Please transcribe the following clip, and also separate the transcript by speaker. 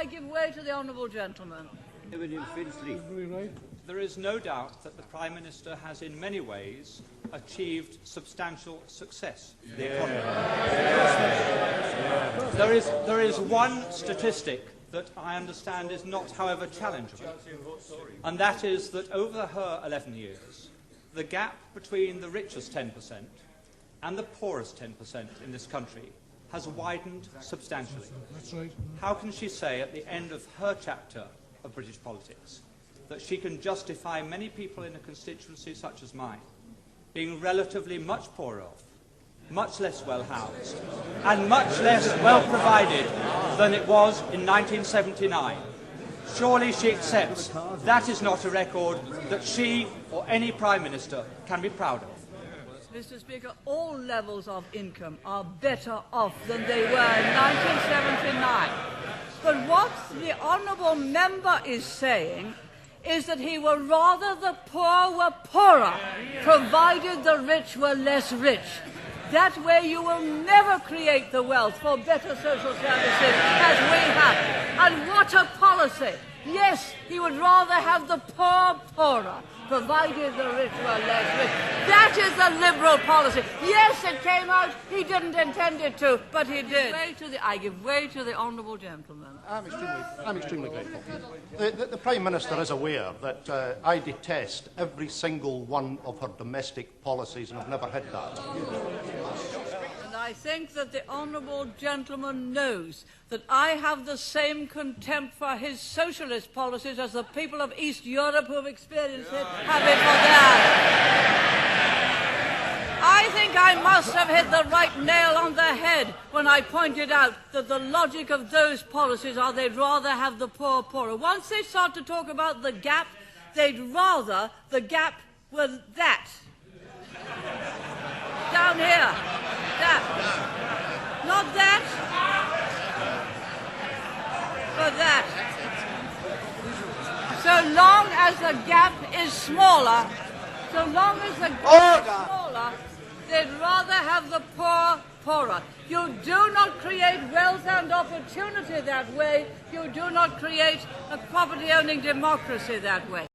Speaker 1: I give way to the honourable gentleman.
Speaker 2: There is no doubt that the Prime Minister has in many ways achieved substantial success in the economy. There is one statistic that I understand is not, however, challengeable, and that is that over her 11 years, the gap between the richest 10% and the poorest 10% in this country has widened substantially.
Speaker 3: That's right.
Speaker 2: How can she say at the end of her chapter of British politics that she can justify many people in a constituency such as mine being relatively much poorer off, much less well housed, and much less well provided than it was in 1979? Surely she accepts that is not a record that she or any Prime Minister can be proud of.
Speaker 1: Mr. Speaker, all levels of income are better off than they were in 1979. But what the honourable member is saying is that he would rather the poor were poorer, provided the rich were less rich. That way you will never create the wealth for better social services as we have. And what a policy! Yes, he would rather have the poor poorer, provided the rich were less rich. That is the Liberal policy. Yes, it came out. He didn't intend it to, but he did. I give way to the honourable gentleman.
Speaker 4: I'm extremely grateful. The Prime Minister is aware that I detest every single one of her domestic policies, and I've never hid that.
Speaker 1: And I think that the honourable gentleman knows that I have the same contempt for his socialist policies as the people of East Europe who have experienced it have it for theirs. I think I must have hit the right nail on the head when I pointed out that the logic of those policies are they'd rather have the poor poorer. Once they start to talk about the gap, they'd rather the gap were that. Down here. That. Not that. But that. So long as the gap is smaller, they'd rather have the poor poorer. You do not create wealth and opportunity that way. You do not create a property-owning democracy that way.